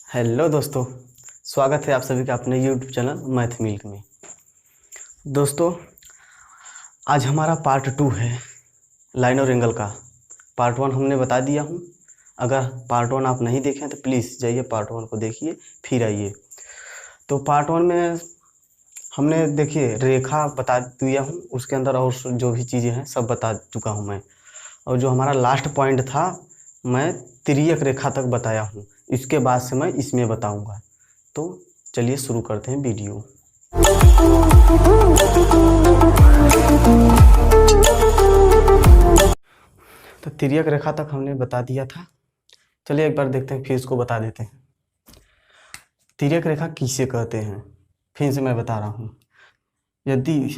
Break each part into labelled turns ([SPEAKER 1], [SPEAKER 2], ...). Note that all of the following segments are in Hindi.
[SPEAKER 1] हेलो दोस्तों, स्वागत है आप सभी का अपने यूट्यूब चैनल मैथ मिल्क में। दोस्तों, आज हमारा पार्ट 2 है लाइन और एंगल का। पार्ट 1 हमने बता दिया हूँ। अगर पार्ट 1 आप नहीं देखें तो प्लीज़ जाइए पार्ट 1 को देखिए फिर आइए। तो पार्ट 1 में हमने देखिए रेखा बता दिया हूँ, उसके अंदर और जो भी चीज़ें हैं सब बता चुका हूँ मैं। और जो हमारा लास्ट पॉइंट था मैं तिर्यक रेखा तक बताया हूँ, इसके बाद से मैं इसमें बताऊंगा। तो चलिए शुरू करते हैं वीडियो। तो तिर्यक रेखा तक हमने बता दिया था। चलिए एक बार देखते हैं, फिर इसको बता देते हैं। तिर्यक रेखा किसे कहते हैं फिर से मैं बता रहा हूँ। यदि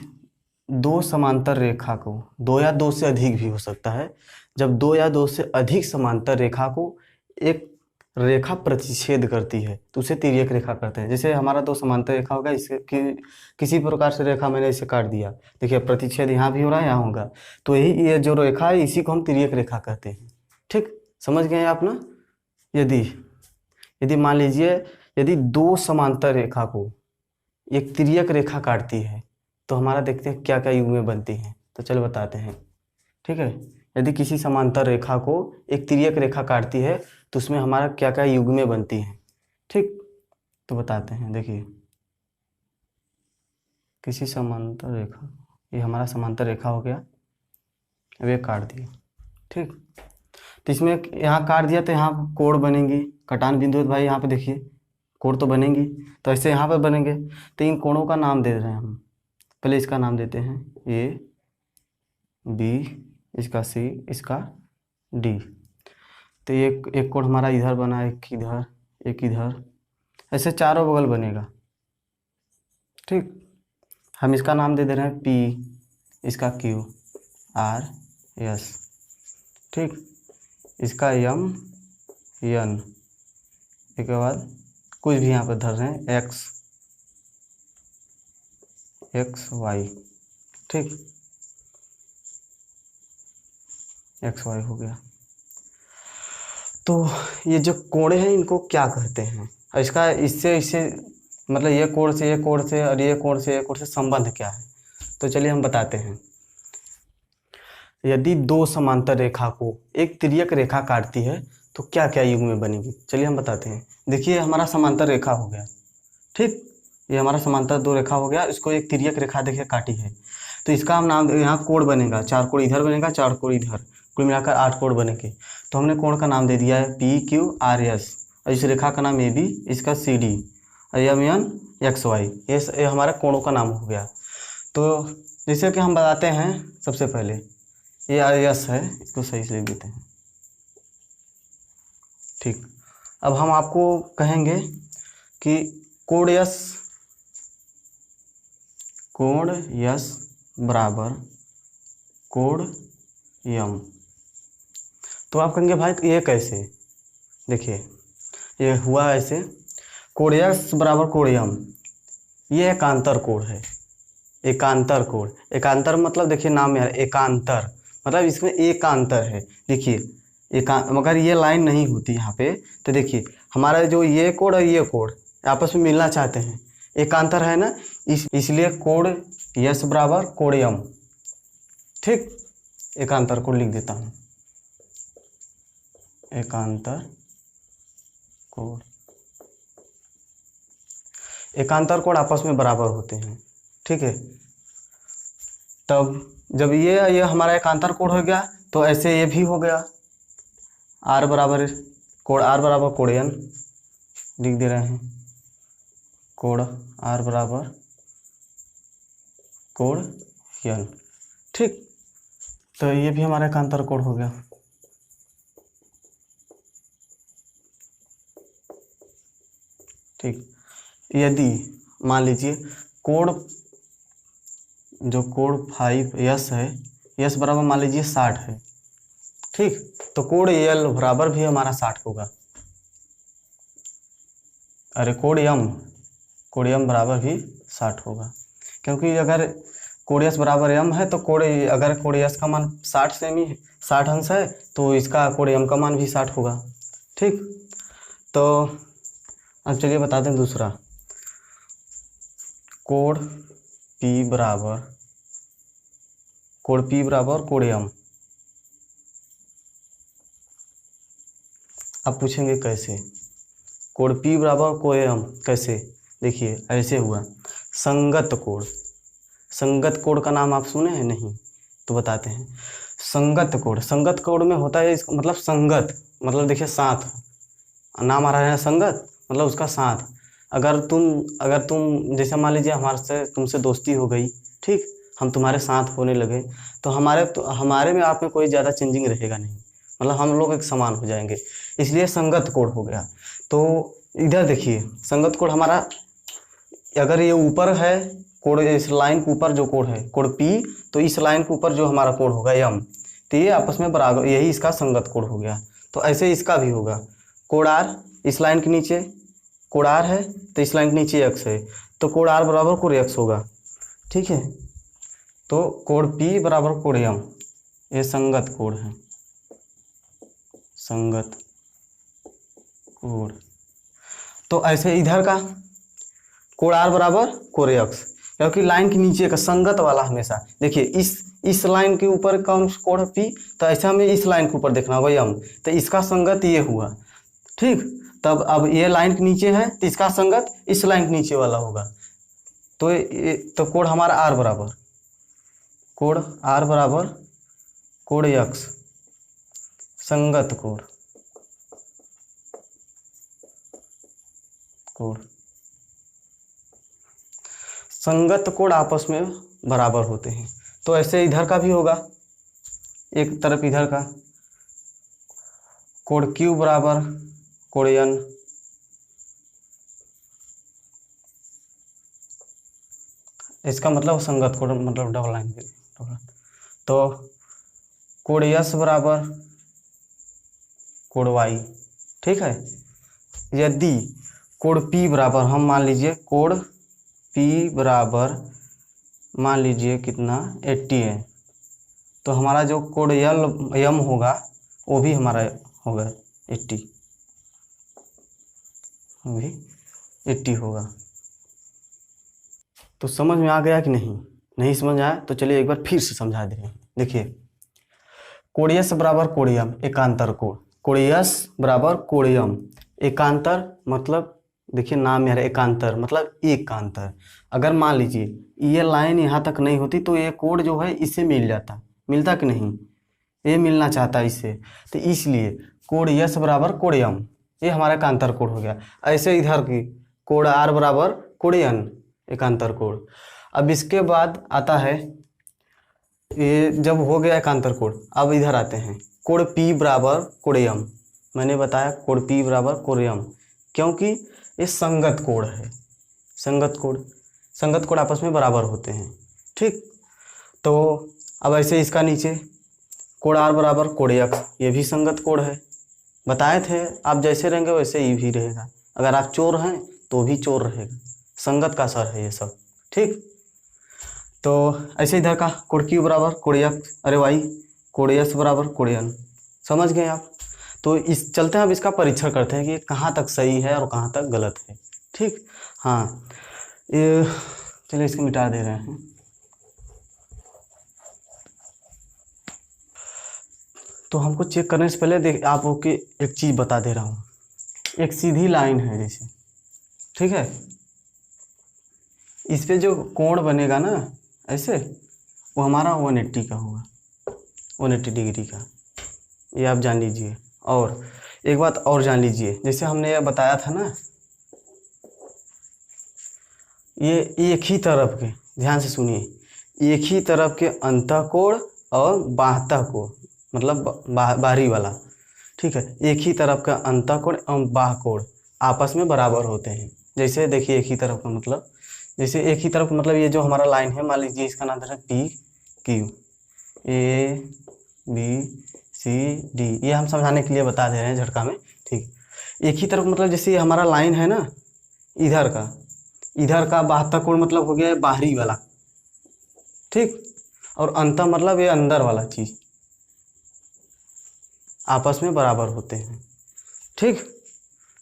[SPEAKER 1] दो समांतर रेखा को, दो या दो से अधिक भी हो सकता है, जब दो या दो से अधिक समांतर रेखा को एक रेखा प्रतिच्छेद करती है तो उसे तिर्यक रेखा कहते हैं। जैसे हमारा दो समांतर रेखा होगा, इसके किसी प्रकार से रेखा मैंने इसे काट दिया, देखिए प्रतिच्छेद यहाँ भी हो रहा है, यहाँ होगा, तो यही ये जो रेखा है इसी को हम तिर्यक रेखा कहते हैं। ठीक, समझ गए आप ना। यदि यदि मान लीजिए यदि दो समांतर रेखा को एक तिर्यक रेखा काटती है तो हमारा देखते हैं क्या क्या युग्में बनती हैं। तो चलो बताते हैं। ठीक है, यदि किसी समांतर रेखा को एक तिर्यक रेखा काटती है तो उसमें हमारा क्या क्या युग्में बनती हैं। ठीक, तो बताते हैं। देखिए, किसी समांतर रेखा, ये हमारा समांतर रेखा हो गया, अब ये काट दिया। ठीक, तो इसमें यहाँ काट दिया तो यहाँ कोण बनेंगी, कटान बिंदु है तो भाई यहाँ पे देखिए कोण तो बनेंगी, तो ऐसे यहाँ पर बनेंगे। तो इन कोणों का नाम दे रहे हैं हम। पहले इसका नाम देते हैं ए, बी, इसका सी, इसका डी। तो एक कोण हमारा इधर बना, एक इधर, एक इधर, ऐसे चारों बगल बनेगा। ठीक, हम इसका नाम दे दे रहे हैं पी, इसका क्यू, आर, एस। ठीक, इसका एम, एन, इसके बाद कुछ भी यहाँ पर धर रहे हैं, एक्स, एक्स वाई। ठीक, एक्स वाई हो गया। तो ये जो कोण हैं इनको क्या कहते हैं, इसका इससे इससे मतलब ये कोण से ये कोण से और ये कोण से ये कोण से संबंध क्या है, तो चलिए हम बताते हैं। यदि दो समांतर रेखा को एक तिर्यक रेखा काटती है तो क्या क्या युग्में बनेगी, चलिए हम बताते हैं। देखिए हमारा समांतर रेखा हो गया। ठीक, ये हमारा समांतर दो रेखा हो गया, इसको एक तिर्यक रेखा देखिए काटी है, तो इसका हम नाम, यहाँ कोण बनेगा, चार कोण इधर बनेगा, चार कोण इधर, कुल मिलाकर 8 कोण बनेंगे। तो हमने कोण का नाम दे दिया है पी क्यू आर एस, और इस रेखा का नाम ए बी, इसका सी डी, और एम एन एक्स वाई। ये हमारा कोणों का नाम हो गया। तो जैसे कि हम बताते हैं, सबसे पहले ये आर एस है, इसको सही से लिख देते हैं। ठीक, अब हम आपको कहेंगे कि कोण यस बराबर कोण यम। तो आप कहेंगे भाई ये कैसे, देखिए ये हुआ ऐसे, कोण यस बराबर कोण यम, ये एकांतर कोण है। एकांतर कोण, एकांतर मतलब देखिए नाम में है एकांतर, मतलब इसमें एकांतर है। देखिए मगर ये लाइन नहीं होती यहाँ पे, तो देखिए हमारा जो ये कोण और ये कोण आपस में मिलना चाहते हैं, एकांतर है ना, इसलिए कोण यस बराबर कोण यम। ठीक, एकांतर कोण लिख देता हूँ, एकांतर कोण। एकांतर कोण आपस में बराबर होते हैं। ठीक है, तब जब ये हमारा एकांतर कोण हो गया तो ऐसे ये भी हो गया, आर बराबर कोण, आर बराबर कोण एन लिख दे रहे हैं, कोण आर बराबर कोण एन। ठीक, तो ये भी हमारा एकांतर कोण हो गया। ठीक, यदि मान लीजिए कोण, जो कोण 5 यस है, यस बराबर मान लीजिए 60 है। ठीक, तो कोण एल बराबर भी हमारा 60 होगा। अरे कोण यम बराबर भी 60 होगा, क्योंकि अगर कोण यस बराबर यम है तो अगर कोण यस का मान 60 सेमी 60 अंश है तो इसका कोण यम का मान भी 60 होगा। ठीक, तो अब चलिए बता दें दूसरा, कोण P बराबर कोण M। अब पूछेंगे कैसे, कोण P बराबर कोण M कैसे, देखिए ऐसे हुआ, संगत कोण। संगत कोण का नाम आप सुने हैं नहीं, तो बताते हैं। संगत कोण में होता है मतलब संगत मतलब देखिए साथ, नाम आ रहा है संगत मतलब उसका साथ। अगर तुम जैसे मान लीजिए तुमसे दोस्ती हो गई, ठीक, हम तुम्हारे साथ होने लगे, तो हमारे में आप में कोई ज़्यादा चेंजिंग रहेगा नहीं, मतलब हम लोग एक समान हो जाएंगे, इसलिए संगत कोण हो गया। तो इधर देखिए संगत कोण हमारा, अगर ये ऊपर है कोण, इस लाइन के ऊपर जो कोण है कोण P, तो इस लाइन के ऊपर जो हमारा कोण होगा M, तो ये आपस में बराबर, यही इसका संगत कोण हो गया। तो ऐसे इसका भी होगा, कोण R इस लाइन के नीचे, कोण R है तो इस लाइन के नीचे X है, तो कोण R बराबर कोण X होगा, ठीक है। तो कोण P बराबर कोण M, ये संगत कोण है, संगत कोण। तो ऐसे इधर का कोण R बराबर कोण X, क्योंकि लाइन के नीचे का संगत वाला हमेशा, देखिए इस लाइन के ऊपर कौन कोण P, तो ऐसे हमें इस लाइन के ऊपर देखना होगा M, तो इसका संगत ये हुआ, ठीक। तब अब ये लाइन के नीचे है तो इसका संगत इस लाइन के नीचे वाला होगा, तो कोण हमारा R बराबर कोण X, संगत कोण संगत कोण आपस में बराबर होते हैं। तो ऐसे इधर का भी होगा, एक तरफ इधर का कोण Q बराबर कोण N, इसका मतलब संगत कोण मतलब डबल लाइन के। तो कोण S बराबर कोण Y, ठीक है। यदि कोण P बराबर, हम मान लीजिए कोण P बराबर मान लीजिए कितना 80 है, तो हमारा जो कोण M होगा वो भी हमारा होगा 80, भी 80 होगा। तो समझ में आ गया कि नहीं समझ आया तो चलिए एक बार फिर से समझा दे रहे हैं। देखिए कोण S बराबर कोण M एकांतर कोण, कोण S बराबर कोण M एकांतर, मतलब देखिए नाम में है एकांतर मतलब एकांतर। अगर मान लीजिए ये लाइन यहाँ तक नहीं होती तो ये कोण जो है इससे मिल जाता, मिलता कि नहीं, ये मिलना चाहता है इससे, तो इसलिए कोण S बराबर कोण M ये हमारा एकांतर कोण हो गया। ऐसे इधर की कोण R बराबर कोण N एकांतर कोण। अब इसके बाद आता है, ये जब हो गया एकांतर कोण, अब इधर आते हैं कोण P बराबर कोण M। मैंने बताया कोण P बराबर कोण M क्योंकि ये संगत कोण है, संगत कोण आपस में बराबर होते हैं, ठीक। तो अब ऐसे इसका नीचे कोण R बराबर कोण X, ये भी संगत कोण है, बताए थे आप जैसे रहेंगे वैसे ही भी रहेगा, अगर आप चोर हैं तो भी चोर रहेगा, संगत का असर है ये सब, ठीक। तो ऐसे इधर का कोण Q बराबर कोण X, अरे भाई कोण S बराबर कोण N, समझ गए आप। तो इस चलते हैं अब इसका परीक्षण करते हैं कि कहाँ तक सही है और कहाँ तक गलत है, ठीक। हाँ ये चलिए इसको मिटा दे रहे हैं। तो हमको चेक करने से पहले आपको एक चीज़ बता दे रहा हूँ, एक सीधी लाइन है जैसे, ठीक है, इस पे जो कोण बनेगा ना ऐसे, वो हमारा 180 का होगा, 180 डिग्री का, ये आप जान लीजिए। और एक बात और जान लीजिए, जैसे हमने ये बताया था ना, ये एक ही तरफ के, ध्यान से सुनिए, एक ही तरफ के अंतःकोण और बाह्य कोण मतलब बाहरी वाला, ठीक है, एक ही तरफ का अंतःकोण और बाह्य कोण आपस में बराबर होते हैं। जैसे देखिए एक ही तरफ का मतलब, जैसे एक ही तरफ का मतलब ये जो हमारा लाइन है, मान लीजिए इसका नाम है P Q, A B C D, ये हम समझाने के लिए बता दे रहे हैं झटका में, ठीक। एक ही तरफ मतलब जैसे ये हमारा लाइन है ना, इधर का बाह्य कोण मतलब हो गया बाहरी वाला, ठीक, और अंतः मतलब ये अंदर वाला चीज, आपस में बराबर होते हैं, ठीक।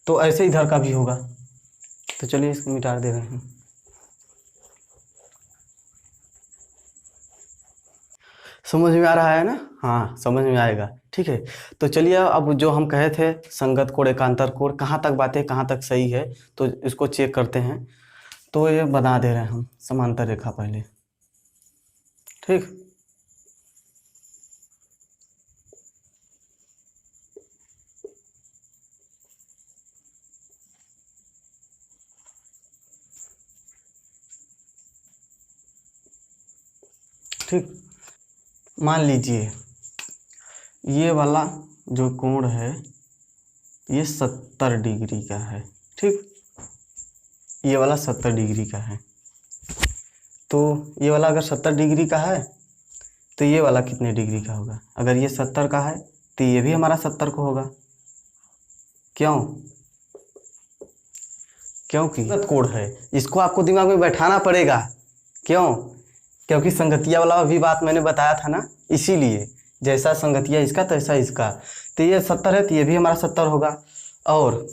[SPEAKER 1] तो ऐसे इधर का भी होगा, तो चलिए इसको मिटा दे रहे हैं। समझ में आ रहा है ना? हाँ, समझ में आएगा। ठीक है, तो चलिए अब जो हम कहे थे संगत कोण एकांतर कोण, कहाँ तक बातें कहाँ तक सही है, तो इसको चेक करते हैं। तो ये बना दे रहे हैं हम समांतर रेखा पहले। ठीक, ठीक, मान लीजिए ये वाला जो कोण है ये 70 डिग्री का है। ठीक, ये वाला 70 डिग्री का है। तो ये वाला अगर 70 डिग्री का है तो ये वाला कितने डिग्री का होगा? अगर ये 70 का है तो ये भी हमारा 70 का होगा। क्यों? क्योंकि कोण है, इसको आपको दिमाग में बैठाना पड़ेगा। क्यों? क्योंकि संगतिया वाला भी बात मैंने बताया था ना, इसीलिए जैसा संगतिया इसका तैसा इसका। तो ये 70 है तो ये भी हमारा 70 होगा। और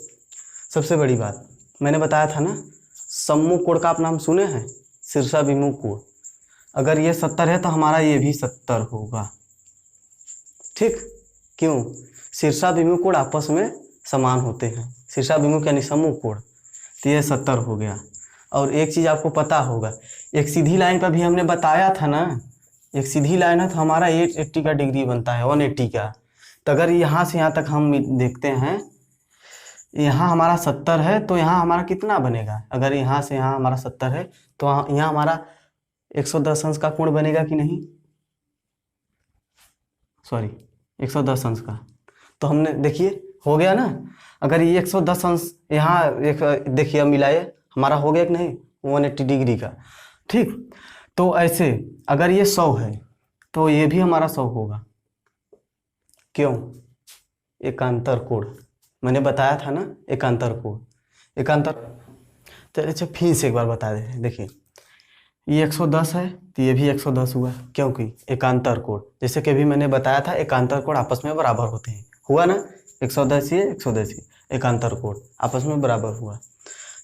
[SPEAKER 1] सबसे बड़ी बात मैंने बताया था ना, सम्मुख कोण का आप नाम सुने हैं? शीर्षाभिमुख कोण। अगर ये 70 है तो हमारा ये भी 70 होगा। ठीक, क्यों? शीर्षाभिमुख कोण आपस में समान होते हैं। शीर्षाभिमुख यानी सम्मुख कोण, तो ये 70 हो गया। और एक चीज़ आपको पता होगा, एक सीधी लाइन पर भी हमने बताया था ना, एक सीधी लाइन है तो हमारा 880 का डिग्री बनता है, 180 का। तो अगर यहाँ से यहाँ तक हम देखते हैं, यहाँ हमारा 70 है तो यहाँ हमारा कितना बनेगा? अगर यहाँ से यहाँ हमारा 70 है तो यहाँ हमारा 110 अंश का कोण बनेगा कि नहीं? सॉरी, 110 अंश का। तो हमने देखिए हो गया ना। अगर ये 110 अंश यहाँ एक देखिए अब मिलाए, हमारा हो गया कि नहीं? 180 डिग्री का। ठीक, तो ऐसे अगर ये 100 है तो ये भी हमारा 100 होगा। क्यों? एकांतर कोण, मैंने बताया था ना एकांतर कोण। एकांतर, तो अच्छा फिर से एक बार बता दें। देखिए ये 110 है तो ये भी 110 हुआ, क्योंकि एकांतर कोण, जैसे कि अभी मैंने बताया था एकांतर कोण आपस में बराबर होते हैं। हुआ ना, 110 ये 110 ये, एकांतर कोण आपस में बराबर हुआ।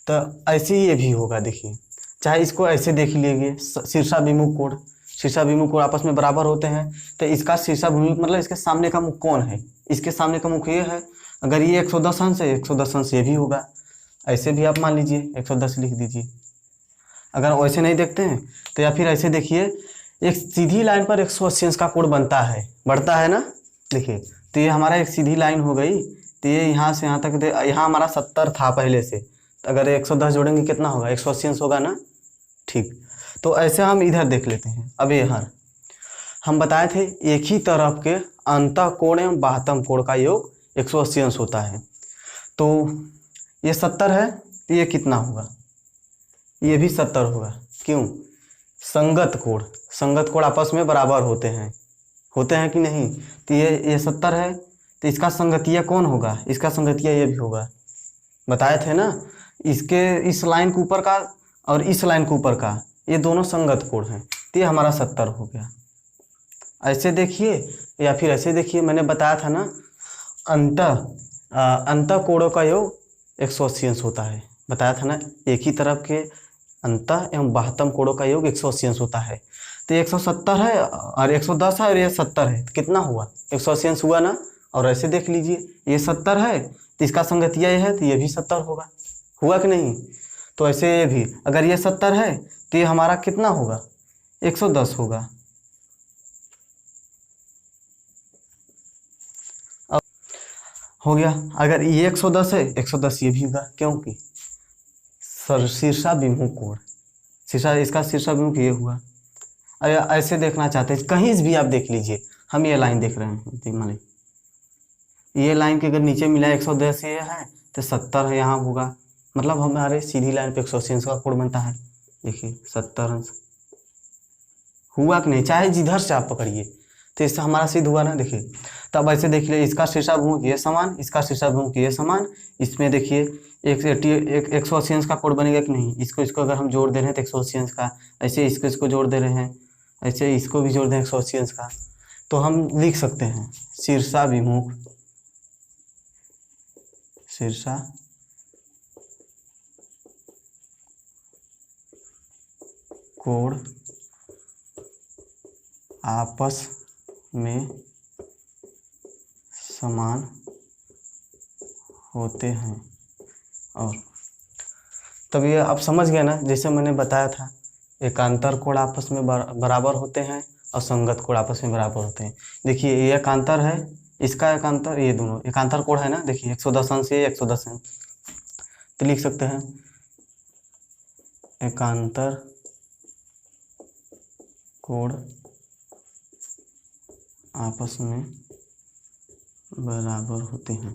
[SPEAKER 1] तो ऐसे ही ये भी होगा। देखिए चाहे इसको ऐसे देख लीजिए, शीर्षाभिमुख कोण, शीर्षाभिमुख कोण आपस में बराबर होते हैं। तो इसका शीर्षाभिमुख मतलब इसके सामने का मुख कौन है? इसके सामने का मुख ये है। अगर ये 110 अंश है, 110 अंश ये भी होगा। ऐसे भी आप मान लीजिए 110 लिख दीजिए। अगर वैसे नहीं देखते हैं तो या फिर ऐसे देखिए, एक सीधी लाइन पर 180 अंश का कोण बनता है, बढ़ता है ना। देखिए तो ये हमारा एक सीधी लाइन हो गई। तो ये यहाँ से यहाँ तक, यहाँ हमारा 70 था पहले से, तो अगर 110 जोड़ेंगे कितना होगा? 180 अंश होगा ना। ठीक, तो ऐसे हम इधर देख लेते हैं। अब यहाँ हम बताए थे एक ही तरफ के अंतः कोण एवं बाह्यतम कोण का योग 180 अंश होता है। तो ये 70 है तो ये कितना होगा? ये भी 70 होगा। क्यों? संगत कोण, संगत कोण आपस में बराबर होते हैं कि नहीं? तो ये 70 है तो इसका संगतिया कौन होगा? इसका संगतिया ये भी होगा। बताए थे ना, इसके इस लाइन के ऊपर का और इस लाइन के ऊपर का ये दोनों संगत कोण हैं। तो ये हमारा 70 हो गया। ऐसे देखिए या फिर ऐसे देखिए, मैंने बताया था ना अंतः कोणों का योग 180 अंश होता है। बताया था ना, एक ही तरफ के अंतः एवं बाह्यतम कोणों का योग 180 अंश होता है। तो 170 है और 110 है और ये 70 है, तो कितना हुआ? 180 अंश हुआ ना। और ऐसे देख लीजिए, ये 70 है तो इसका संगतिया ये है तो ये भी 70 होगा। हुआ कि नहीं? तो ऐसे ये भी, अगर ये 70 है तो ये हमारा कितना होगा? 110 होगा। अब हो गया। अगर ये 110 है, 110 ये भी होगा, क्योंकि शीर्षाभिमुख कोण, इसका शीर्षाभिमुख ये हुआ। अरे ऐसे देखना चाहते हैं, कहीं भी आप देख लीजिए, हम ये लाइन देख रहे हैं, मान ये लाइन के अगर नीचे मिला 110 ये है तो 70 है यहाँ होगा। मतलब हमारे सीधी लाइन पे 180 अंश का कोण बनता है। देखिए 70 अंश हुआ कि नहीं? चाहे जिधर से आप पकड़िए, तो इससे हमारा सिद्ध हुआ ना। देखिए तब ऐसे देख लीजिए, इसका शीर्षाभिमुख ये समान, इसका शीर्षाभिमुख ये समान। इसमें देखिए 180 अंश का कोण बनेगा कि नहीं? इसको अगर हम जोड़ दे रहे हैं तो 180 अंश का, ऐसे इसको जोड़ दे रहे हैं, ऐसे इसको भी जोड़ दें 180 अंश का। तो हम लिख सकते हैं शीर्षाभिमुख, कोण आपस में समान होते हैं। और तब ये आप समझ गए ना, जैसे मैंने बताया था एकांतर कोण आपस में बराबर होते हैं और संगत कोण आपस में बराबर होते हैं। देखिए ये एकांतर है, इसका एकांतर, ये दोनों एकांतर कोण है ना, देखिए 110 अंश, ये 110 अंश, तो लिख सकते हैं एकांतर कोण आपस में बराबर होते हैं।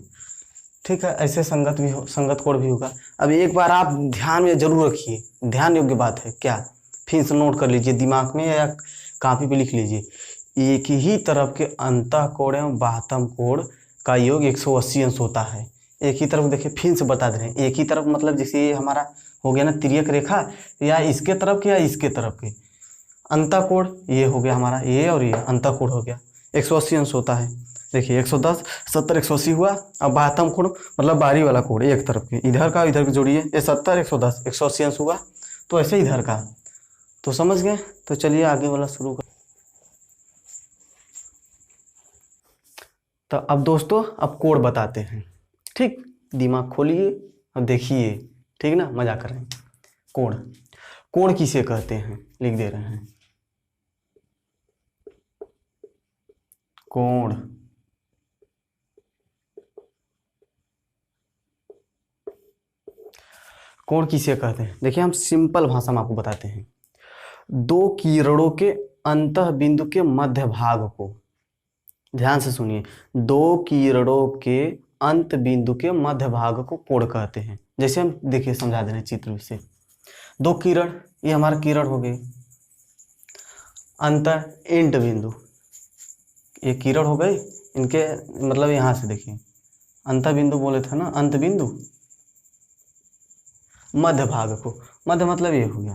[SPEAKER 1] ठीक है, ऐसे संगत भी हो, संगत कोण भी होगा। अब एक बार आप ध्यान में जरूर रखिए, ध्यान योग्य बात है, क्या फिर से नोट कर लीजिए दिमाग में या कॉपी पे लिख लीजिए। एक ही तरफ के अंतः कोण एवं बाह्यतम कोण का योग 180 अंश होता है। एक ही तरफ, देखिए फिर से बता दे रहे हैं, एक ही तरफ मतलब जैसे ये हमारा हो गया ना तिर्यक रेखा, या इसके तरफ के या इसके तरफ के अंतः कोण, ये हो गया हमारा, ये और ये अंतः कोण हो गया, 180 अंश होता है। देखिए 110, 70, 180 हुआ। अब बाह्यतम कोण मतलब बाहरी वाला कोण, एक तरफ के, इधर का इधर के जोड़िए, ये 70, 110, 180 अंश हुआ। तो ऐसे इधर का, तो समझ गए। तो चलिए आगे वाला शुरू कर। तो अब दोस्तों अब कोण बताते हैं, ठीक, दिमाग खोलिए और देखिए, ठीक ना, मजा कर रहे हैं। कोण, कोण किसे कहते हैं लिख दे रहे हैं, कोण कोण किसे कहते हैं। देखिए हम सिंपल भाषा में आपको बताते हैं, दो किरणों के अंतः बिंदु के मध्य भाग को, ध्यान से सुनिए, दो किरणों के अंत बिंदु के मध्य भाग को कोण कहते हैं। जैसे हम देखिए समझा दे रहे हैं चित्र से, दो किरण, ये हमारा किरण हो गई, अंत एंड बिंदु, ये किरण हो गई, इनके मतलब यहाँ से देखिए अंत बिंदु बोले थे ना, अंत बिंदु, मध्य भाग को, मध्य मतलब ये हो गया,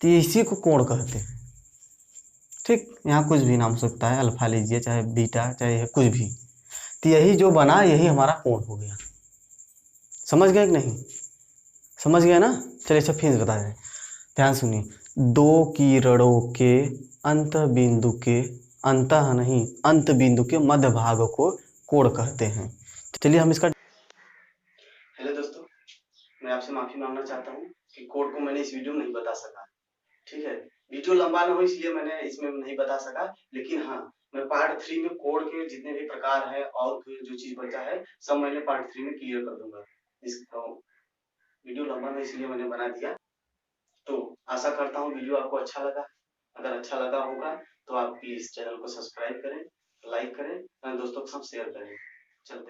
[SPEAKER 1] तो इसी को कोण कहते हैं। ठीक, यहाँ कुछ भी नाम हो सकता है, अल्फा लीजिए चाहे बीटा चाहे कुछ भी, तो यही जो बना यही हमारा कोण हो गया। समझ गए कि नहीं, समझ गए ना। चलिए अच्छा फिर बता दें, ध्यान सुनिए, दो किरणों के अंत बिंदु के, अंतः नहीं अंत बिंदु के मध्य भाग को कोण कहते हैं। चलिए हम इसका, हेलो दोस्तों, मैं आपसे माफी मांगना चाहता हूँ कि कोड को मैंने इस वीडियो में नहीं बता सका। ठीक है, वीडियो लंबा ना हो इसलिए मैंने इसमें नहीं बता सका, लेकिन हाँ मैं पार्ट 3 में कोड के जितने भी प्रकार है और जो चीज बचा है सब मैंने पार्ट 3 में क्लियर कर दूंगा। इसको वीडियो लंबा ना इसलिए मैंने बना दिया। तो आशा करता हूँ वीडियो आपको अच्छा लगा। अगर अच्छा लगा होगा तो आप प्लीज चैनल को सब्सक्राइब करें, लाइक करें, दोस्तों के साथ शेयर करें। चलते